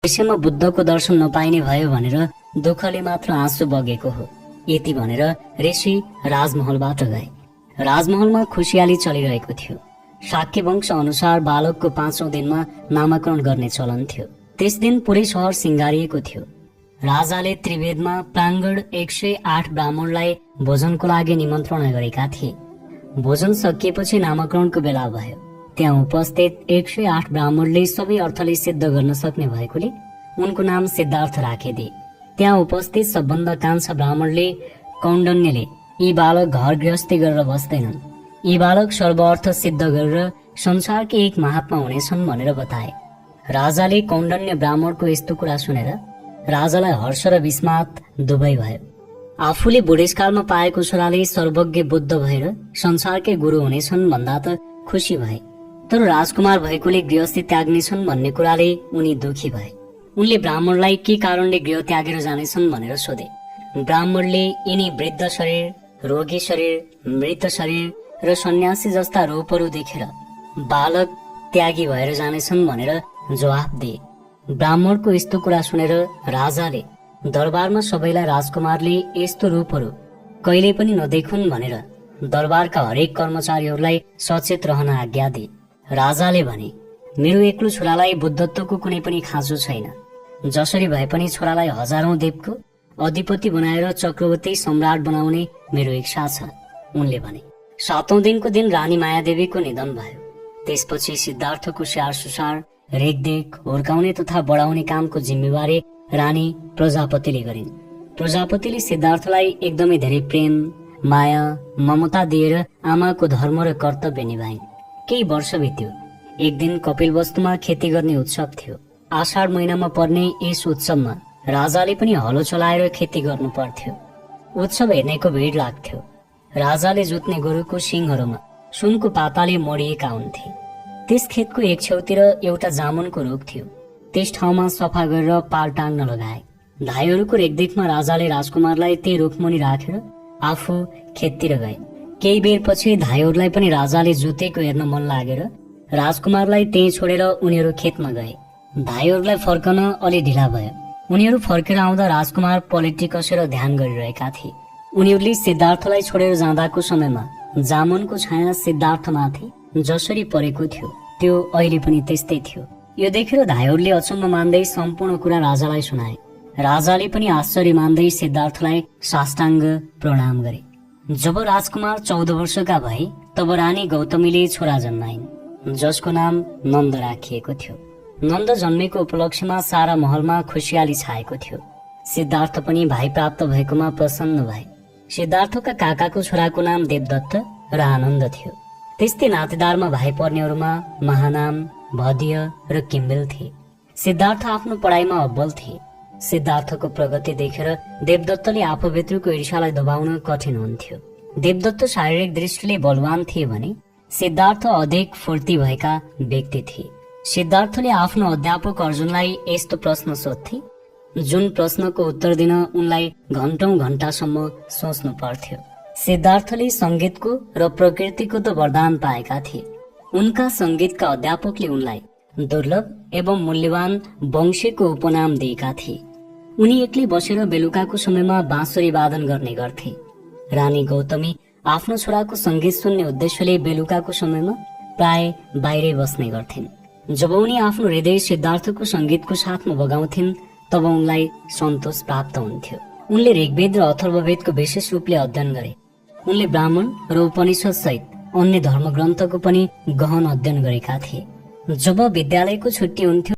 भविष्यमा बुद्धको दर्शन नपाइने भयो भनेर दुःखले मात्र आँसु बगेको हो। यति भनेर ऋषि राजमहलबाट गए। राजमहलमा खुसियाली चलिरहेको थियो। शाक्य वंश अनुसार बालकको 5औं दिनमा नामकरण गर्ने चलन थियो। त्यस दिन पुरै शहर सिंगारिएको थियो। राजाले त्रिवेदमा प्राङ्गण 108 ब्राह्मणलाई भोजनको लागि निमन्त्रणा गरेका थिए। भोजन सकिएपछि नामकरणको बेला भयो। त्यहाँ उपस्थित 108 ब्राह्मणले सबै अर्थले सिद्ध गर्न सक्ने भएकोले उनको नाम सिद्धार्थ राखिदिए। त्यहाँ उपस्थित सबभन्दा कान्छा ब्राह्मणले कौण्डन्यले यी बालक घर गृहस्थी गरेर बस्दैनन्, यी बालक सर्व अर्थ सिद्ध गरेर संसारकै एक महात्मा हुनेछन् भनेर बताए। राजाले कौण्डन्य ब्राह्मणको यस्तो कुरा सुनेर राजालाई हर्ष र विस्मात दुवै भयो। आफूले बुढेसकालमा पाएको छोराले सर्वज्ञ बुद्ध भएर संसारकै गुरु हुनेछन् भन्दा त खुसी भए, तर राजकुमार भएकोले गृहस्थी त्याग्नेछन् भन्ने कुराले उनी दुखी भए। उनले ब्राह्मणलाई के कारणले गृह त्यागेर जानेछन् भनेर सोधे। ब्राह्मणले यिनी वृद्ध शरीर, रोगी शरीर, मृत शरीर र सन्यासी जस्ता रूपहरू देखेर बालक त्यागी भएर जानेछन् भनेर जवाफ दिए। ब्राह्मणको यस्तो कुरा सुनेर राजाले दरबारमा सबैलाई राजकुमारले यस्तो रूपहरू कहिले पनि नदेखुन् भनेर दरबारका हरेक कर्मचारीहरूलाई सचेत रहन आज्ञा दिए। राजाले भने, मेरो एक्लो छोरालाई बुद्धत्वको कुनै पनि खाँचो छैन। जसरी भए पनि छोरालाई हजारौं देवको अधिपति बनाएर चक्रवर्ती सम्राट बनाउने मेरो इच्छा छ। उनले भने। 7औं दिनको दिन रानी मायादेवीको निधन भयो। त्यसपछि सिद्धार्थको स्याहार सुसार, रेखदेख, हुर्काउने तथा बढाउने कामको जिम्मेवारी रानी प्रजापतिले गरिन्। प्रजापतिले सिद्धार्थलाई एकदमै धेरै प्रेम, माया, ममता दिएर आमाको धर्म र कर्तव्य निभाइन्। केही वर्ष बित्यो। एक दिन कपिलवस्तुमा खेती गर्ने उत्सव थियो। आषाढ महिनामा पर्ने यस उत्सवमा राजाले पनि हलो चलाएर खेती गर्नु पर्थ्यो। उत्सव हेर्नेको भिड लाग्थ्यो। राजाले जोत्ने गोरुको सिङहरूमा सुनको पाताले मोडिएका हुन्थे। त्यस खेतको एक छेउतिर एउटा जामुनको रुख थियो। त्यस ठाउँमा सफा गरेर पाल टाङ्न लगाए। धाईहरूको रेखदेखमा राजाले राजकुमारलाई त्यही रुखमुनि राखेर आफू खेततिर गए। केही बेरपछि धाईहरूलाई पनि राजाले जोतेको हेर्न मन लागेर राजकुमारलाई त्यही छोडेर उनीहरू खेतमा गए। धाईहरूलाई फर्कन अलि ढिला भयो। उनीहरू फर्केर आउँदा राजकुमार पलेटी कसेर ध्यान गरिरहेका थिए। उनीहरूले सिद्धार्थलाई छोडेर जाँदाको समयमा जामुनको छाया सिद्धार्थमाथि जसरी परेको थियो त्यो अहिले पनि त्यस्तै थियो। यो देखेर धाईहरूले अचम्म मान्दै सम्पूर्ण कुरा राजालाई सुनाए। राजाले पनि आश्चर्य मान्दै सिद्धार्थलाई साष्टाङ्ग प्रणाम गरे। जब राजकुमार 14 वर्षका भए तब रानी गौतमीले छोरा जन्माइन्, जसको नाम नन्द राखिएको थियो। नन्द जन्मेको उपलक्ष्यमा सारा महलमा खुसियाली छाएको थियो। सिद्धार्थ पनि भाइ प्राप्त भएकोमा प्रसन्न भए। सिद्धार्थका काकाको छोराको नाम देवदत्त र आनन्द थियो। त्यस्तै नातेदारमा भाइ पर्नेहरूमा महानाम, भद्य र किम्बिल थिए। सिद्धार्थ आफ्नो पढाइमा अब्बल थिए। सिद्धार्थको प्रगति देखेर देवदत्तले आफूभित्रको ईर्ष्यालाई दबाउन कठिन हुन्थ्यो। देवदत्त शारीरिक दृष्टिले बलवान थिए भने सिद्धार्थ अधिक फुर्ती भएका व्यक्ति थिए। सिद्धार्थले आफ्नो अध्यापक अर्जुनलाई यस्तो प्रश्न सोध्थे जुन प्रश्नको उत्तर दिन उनलाई घण्टौं घण्टासम्म सोच्नु पर्थ्यो। सिद्धार्थले संगीतको र प्रकृतिको त वरदान पाएका थिए। उनका संगीतका अध्यापकले उनलाई दुर्लभ एवं मूल्यवान वंशीको उपनाम दिएका थिए। उनी एक्लै बसेर बेलुकाको समयमा बाँसुरी वादन गर्ने गर्थे। रानी गौतमी आफ्नो छोराको संगीत सुन्ने उद्देश्यले बेलुकाको समयमा प्राय बाहिरै बस्ने गर्थिन्। जब उनी आफ्नो हृदय सिद्धार्थको संगीतको साथमा बगाउँथिन् तब उनलाई सन्तोष प्राप्त हुन्थ्यो। उनले ऋग्वेद र अथर्ववेदको विशेष रूपले अध्ययन गरे। उनले ब्राह्मण र उपनिषद सहित अन्य धर्म ग्रन्थको पनि गहन अध्ययन गरेका थिए। जब विद्यालयको छुट्टी हुन्थ्यो